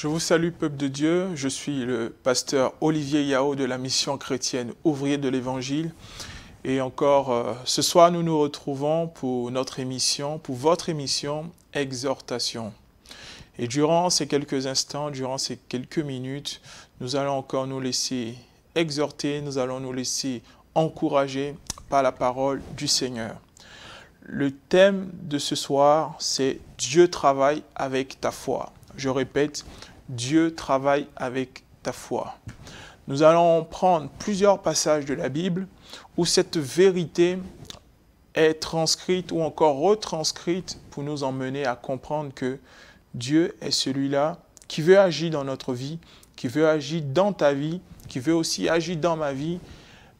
Je vous salue, peuple de Dieu. Je suis le pasteur Olivier Yao de la mission chrétienne Ouvrier de l'Évangile. Et encore, ce soir, nous nous retrouvons pour notre émission, pour votre émission Exhortation. Et durant ces quelques instants, durant ces quelques minutes, nous allons encore nous laisser exhorter, nous allons nous laisser encourager par la parole du Seigneur. Le thème de ce soir, c'est « Dieu travaille avec ta foi ». Je répète, Dieu travaille avec ta foi. Nous allons prendre plusieurs passages de la Bible où cette vérité est transcrite ou encore retranscrite pour nous emmener à comprendre que Dieu est celui-là qui veut agir dans notre vie, qui veut agir dans ta vie, qui veut aussi agir dans ma vie.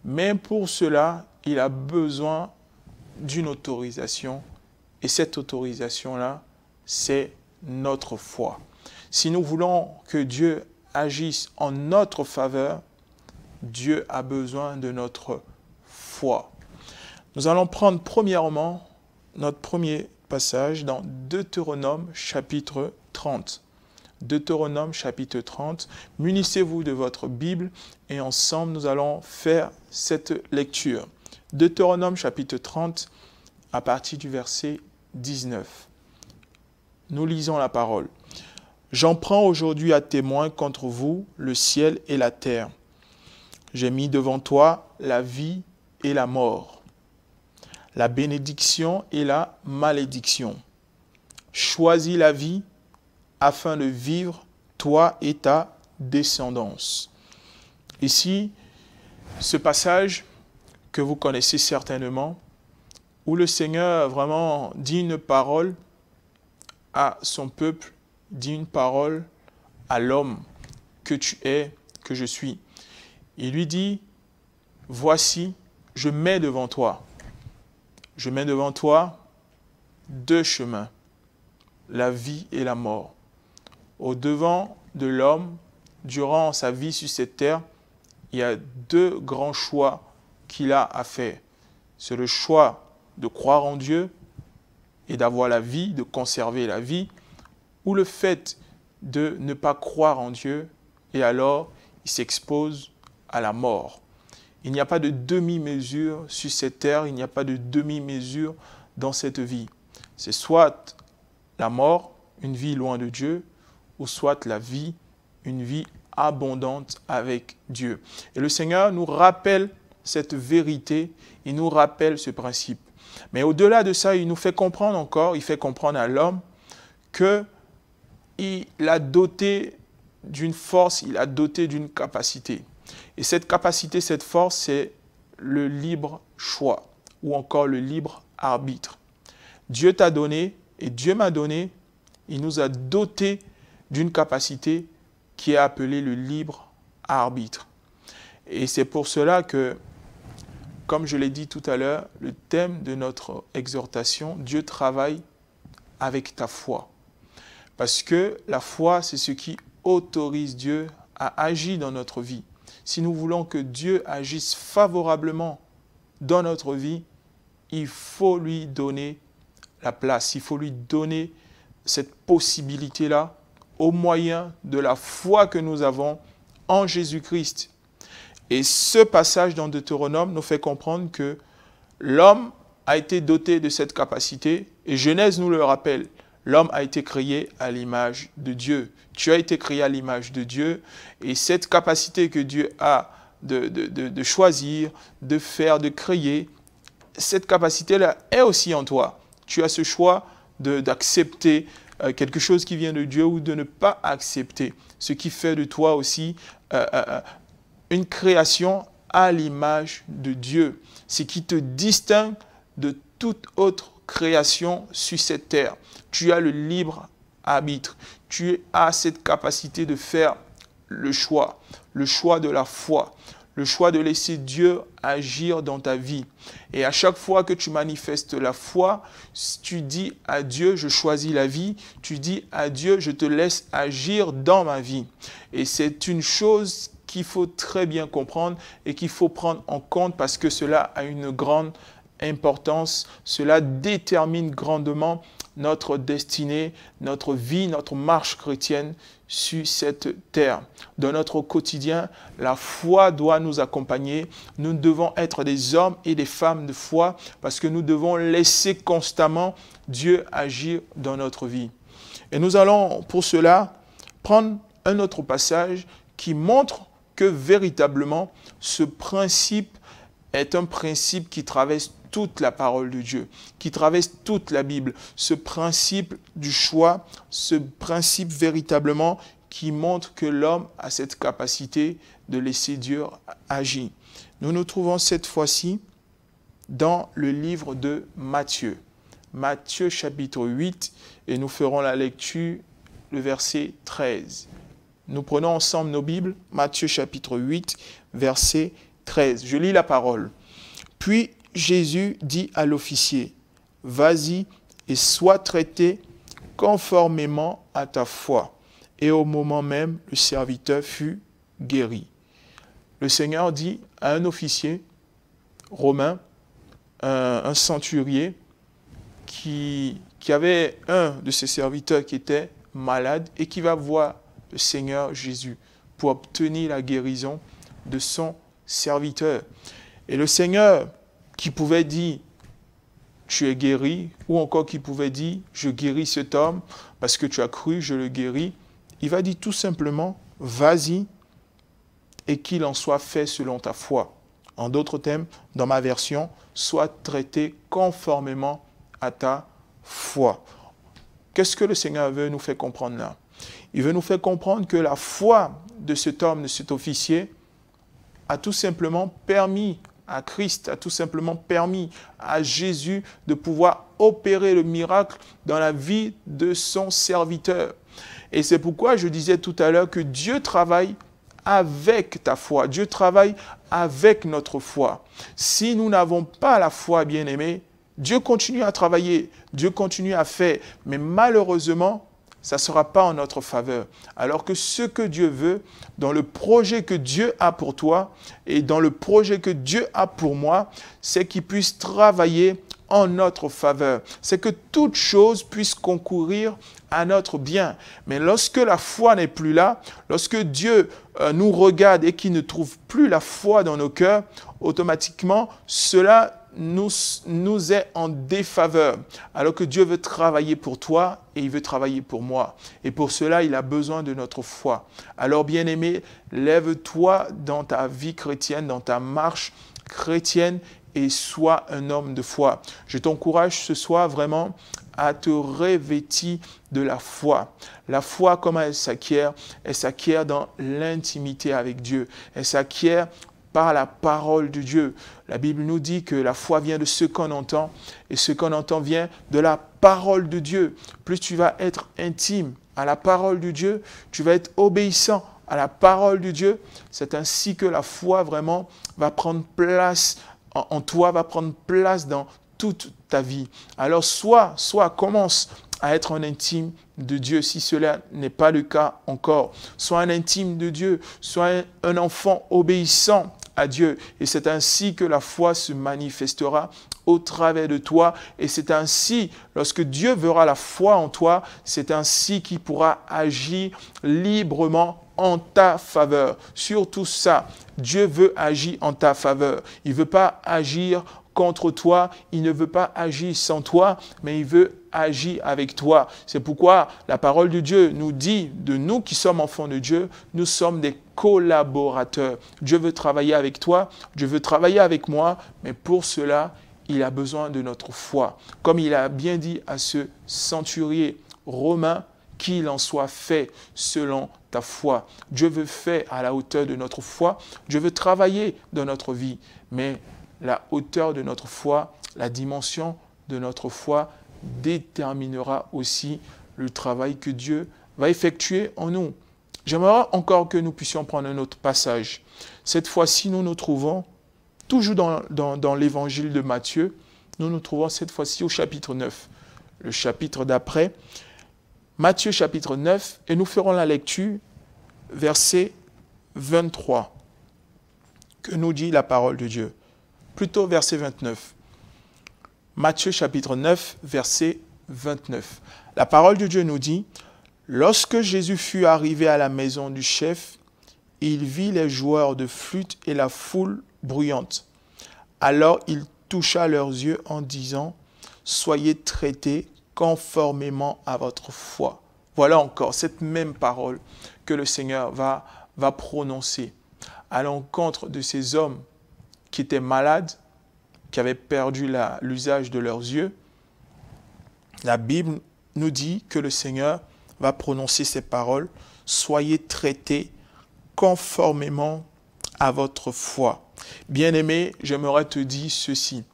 Mais pour cela, il a besoin d'une autorisation. Et cette autorisation-là, c'est notre foi. Si nous voulons que Dieu agisse en notre faveur, Dieu a besoin de notre foi. Nous allons prendre premièrement notre premier passage dans Deutéronome chapitre 30. Deutéronome chapitre 30. Munissez-vous de votre Bible et ensemble nous allons faire cette lecture. Deutéronome chapitre 30 à partir du verset 19. Nous lisons la parole. « J'en prends aujourd'hui à témoin contre vous le ciel et la terre. J'ai mis devant toi la vie et la mort, la bénédiction et la malédiction. Choisis la vie afin de vivre, toi et ta descendance. » Ici, ce passage que vous connaissez certainement, où le Seigneur vraiment dit une parole à son peuple, dit une parole à l'homme que tu es, que je suis. Il lui dit, voici, je mets devant toi deux chemins, la vie et la mort. Au-devant de l'homme, durant sa vie sur cette terre, il y a deux grands choix qu'il a à faire. C'est le choix de croire en Dieu et d'avoir la vie, de conserver la vie, ou le fait de ne pas croire en Dieu, et alors il s'expose à la mort. Il n'y a pas de demi-mesure sur cette terre, il n'y a pas de demi-mesure dans cette vie. C'est soit la mort, une vie loin de Dieu, ou soit la vie, une vie abondante avec Dieu. Et le Seigneur nous rappelle cette vérité, il nous rappelle ce principe. Mais au-delà de ça, il nous fait comprendre encore, il fait comprendre à l'homme qu'il a doté d'une force, il a doté d'une capacité. Et cette capacité, cette force, c'est le libre choix ou encore le libre arbitre. Dieu t'a donné et Dieu m'a donné, il nous a doté d'une capacité qui est appelée le libre arbitre. Et c'est pour cela que, comme je l'ai dit tout à l'heure, le thème de notre exhortation, Dieu travaille avec ta foi. Parce que la foi, c'est ce qui autorise Dieu à agir dans notre vie. Si nous voulons que Dieu agisse favorablement dans notre vie, il faut lui donner la place, il faut lui donner cette possibilité-là au moyen de la foi que nous avons en Jésus-Christ. Et ce passage dans Deutéronome nous fait comprendre que l'homme a été doté de cette capacité, et Genèse nous le rappelle, l'homme a été créé à l'image de Dieu. Tu as été créé à l'image de Dieu, et cette capacité que Dieu a de choisir, de faire, de créer, cette capacité-là est aussi en toi. Tu as ce choix d'accepter quelque chose qui vient de Dieu ou de ne pas accepter, ce qui fait de toi aussi une création à l'image de Dieu, ce qui te distingue de toute autre création sur cette terre. Tu as le libre arbitre, tu as cette capacité de faire le choix de la foi, le choix de laisser Dieu agir dans ta vie. Et à chaque fois que tu manifestes la foi, tu dis à Dieu, je choisis la vie, tu dis à Dieu, je te laisse agir dans ma vie. Et c'est une chose qu'il faut très bien comprendre et qu'il faut prendre en compte parce que cela a une grande importance, cela détermine grandement notre destinée, notre vie, notre marche chrétienne sur cette terre. Dans notre quotidien, la foi doit nous accompagner. Nous devons être des hommes et des femmes de foi parce que nous devons laisser constamment Dieu agir dans notre vie. Et nous allons pour cela prendre un autre passage qui montre que véritablement ce principe est un principe qui traverse toute la parole de Dieu, qui traverse toute la Bible. Ce principe du choix, ce principe véritablement qui montre que l'homme a cette capacité de laisser Dieu agir. Nous nous trouvons cette fois-ci dans le livre de Matthieu. Matthieu chapitre 8 et nous ferons la lecture, le verset 13. Nous prenons ensemble nos Bibles, Matthieu chapitre 8, verset 13. Je lis la parole. Puis Jésus dit à l'officier, « Vas-y et sois traité conformément à ta foi. » Et au moment même, le serviteur fut guéri. Le Seigneur dit à un officier romain, un centurier, qui avait un de ses serviteurs qui était malade et qui va voir le Seigneur Jésus pour obtenir la guérison de son serviteur. Et le Seigneur qui pouvait dire « tu es guéri » ou encore qui pouvait dire « je guéris cet homme parce que tu as cru, je le guéris », il va dire tout simplement « vas-y et qu'il en soit fait selon ta foi ». En d'autres termes, dans ma version, « sois traité conformément à ta foi ». Qu'est-ce que le Seigneur veut nous faire comprendre là? Il veut nous faire comprendre que la foi de cet homme, de cet officier, a tout simplement permis à Christ, a tout simplement permis à Jésus de pouvoir opérer le miracle dans la vie de son serviteur. Et c'est pourquoi je disais tout à l'heure que Dieu travaille avec ta foi. Dieu travaille avec notre foi. Si nous n'avons pas la foi, bien-aimés, Dieu continue à travailler, Dieu continue à faire, mais malheureusement, ça ne sera pas en notre faveur. Alors que ce que Dieu veut, dans le projet que Dieu a pour toi et dans le projet que Dieu a pour moi, c'est qu'il puisse travailler en notre faveur. C'est que toute chose puisse concourir à notre bien. Mais lorsque la foi n'est plus là, lorsque Dieu nous regarde et qu'il ne trouve plus la foi dans nos cœurs, automatiquement, cela nous est en défaveur. Alors que Dieu veut travailler pour toi et il veut travailler pour moi. Et pour cela, il a besoin de notre foi. Alors, bien-aimé, lève-toi dans ta vie chrétienne, dans ta marche chrétienne et sois un homme de foi. Je t'encourage ce soir vraiment à te revêtir de la foi. La foi, comment elle s'acquiert? Elle s'acquiert dans l'intimité avec Dieu. Elle s'acquiert par la parole de Dieu. La Bible nous dit que la foi vient de ce qu'on entend et ce qu'on entend vient de la parole de Dieu. Plus tu vas être intime à la parole de Dieu, tu vas être obéissant à la parole de Dieu. C'est ainsi que la foi vraiment va prendre place en toi, va prendre place dans toute ta vie. Alors commence à être un intime de Dieu si cela n'est pas le cas encore. Sois un intime de Dieu, sois un enfant obéissant à Dieu. Et c'est ainsi que la foi se manifestera au travers de toi. Et c'est ainsi, lorsque Dieu verra la foi en toi, c'est ainsi qu'il pourra agir librement en ta faveur. Sur tout ça, Dieu veut agir en ta faveur. Il ne veut pas agir contre toi, il ne veut pas agir sans toi, mais il veut agir avec toi. C'est pourquoi la parole de Dieu nous dit, de nous qui sommes enfants de Dieu, nous sommes des collaborateurs. Dieu veut travailler avec toi, Dieu veut travailler avec moi, mais pour cela, il a besoin de notre foi. Comme il a bien dit à ce centurier romain, qu'il en soit fait selon ta foi. Dieu veut faire à la hauteur de notre foi, Dieu veut travailler dans notre vie, mais la hauteur de notre foi, la dimension de notre foi déterminera aussi le travail que Dieu va effectuer en nous. J'aimerais encore que nous puissions prendre un autre passage. Cette fois-ci, nous nous trouvons toujours dans l'évangile de Matthieu. Nous nous trouvons cette fois-ci au chapitre 9. Le chapitre d'après, Matthieu chapitre 9, et nous ferons la lecture, verset 23, que nous dit la parole de Dieu. Plutôt verset 29. Matthieu chapitre 9, verset 29. La parole de Dieu nous dit, « Lorsque Jésus fut arrivé à la maison du chef, il vit les joueurs de flûte et la foule bruyante. Alors il toucha leurs yeux en disant, « Soyez traités conformément à votre foi. » Voilà encore cette même parole que le Seigneur va prononcer à l'encontre de ces hommes qui étaient malades, qui avaient perdu l'usage de leurs yeux. La Bible nous dit que le Seigneur va prononcer ces paroles, « Soyez traités conformément à votre foi. » Bien-aimé, j'aimerais te dire ceci.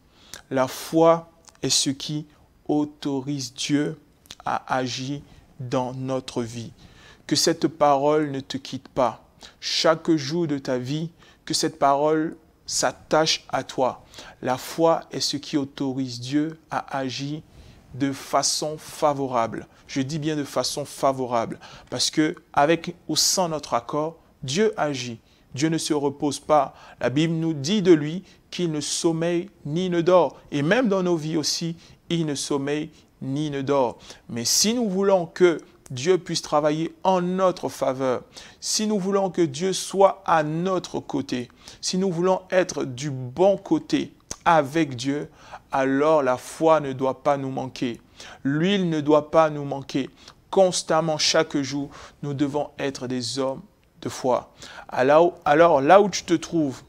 La foi est ce qui autorise Dieu à agir dans notre vie. Que cette parole ne te quitte pas. Chaque jour de ta vie, que cette parole s'attache à toi. La foi est ce qui autorise Dieu à agir de façon favorable. Je dis bien de façon favorable, parce que avec ou sans notre accord, Dieu agit. Dieu ne se repose pas. La Bible nous dit de lui qu'il ne sommeille ni ne dort. Et même dans nos vies aussi, il ne sommeille ni ne dort. Mais si nous voulons que Dieu puisse travailler en notre faveur, si nous voulons que Dieu soit à notre côté, si nous voulons être du bon côté avec Dieu, alors la foi ne doit pas nous manquer. L'huile ne doit pas nous manquer. Constamment, chaque jour, nous devons être des hommes de foi. Alors là où tu te trouves,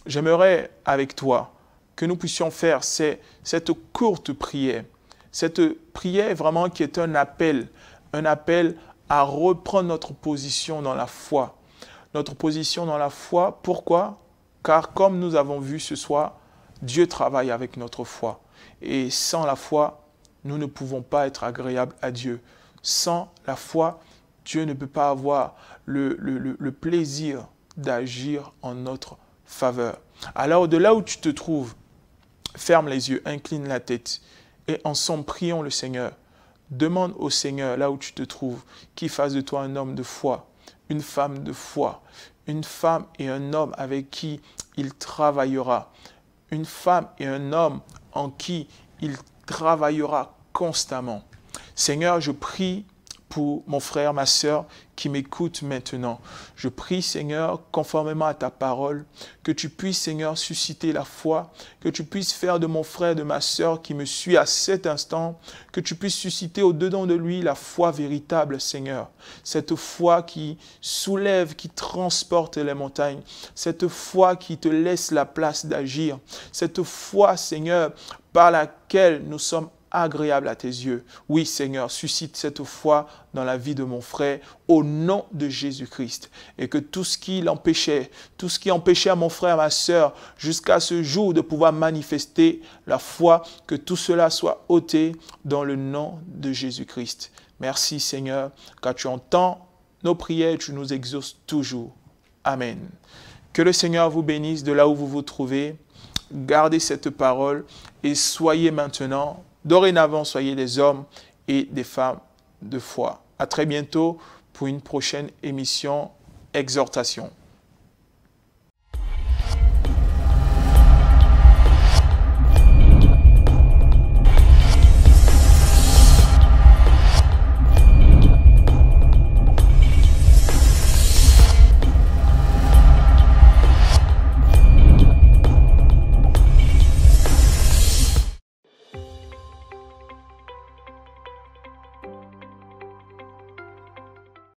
j'aimerais avec toi que nous puissions faire cette courte prière. Cette prière vraiment qui est un appel à reprendre notre position dans la foi. Notre position dans la foi, pourquoi? Car comme nous avons vu ce soir, Dieu travaille avec notre foi. Et sans la foi, nous ne pouvons pas être agréables à Dieu. Sans la foi, Dieu ne peut pas avoir le plaisir d'agir en notre faveur. Alors de là où tu te trouves, ferme les yeux, incline la tête et ensemble prions le Seigneur. Demande au Seigneur, là où tu te trouves, qu'il fasse de toi un homme de foi, une femme de foi, une femme et un homme avec qui il travaillera, une femme et un homme en qui il travaillera constamment. Seigneur, je prie pour mon frère, ma sœur qui m'écoute maintenant. Je prie, Seigneur, conformément à ta parole, que tu puisses, Seigneur, susciter la foi, que tu puisses faire de mon frère, de ma sœur qui me suit à cet instant, que tu puisses susciter au-dedans de lui la foi véritable, Seigneur. Cette foi qui soulève, qui transporte les montagnes, cette foi qui te laisse la place d'agir, cette foi, Seigneur, par laquelle nous sommes agréable à tes yeux. Oui, Seigneur, suscite cette foi dans la vie de mon frère au nom de Jésus-Christ. Et que tout ce qui l'empêchait, tout ce qui empêchait à mon frère, à ma sœur, jusqu'à ce jour de pouvoir manifester la foi, que tout cela soit ôté dans le nom de Jésus-Christ. Merci, Seigneur, car tu entends nos prières, tu nous exauces toujours. Amen. Que le Seigneur vous bénisse de là où vous vous trouvez. Gardez cette parole et soyez maintenant, dorénavant, soyez des hommes et des femmes de foi. À très bientôt pour une prochaine émission Exhortation.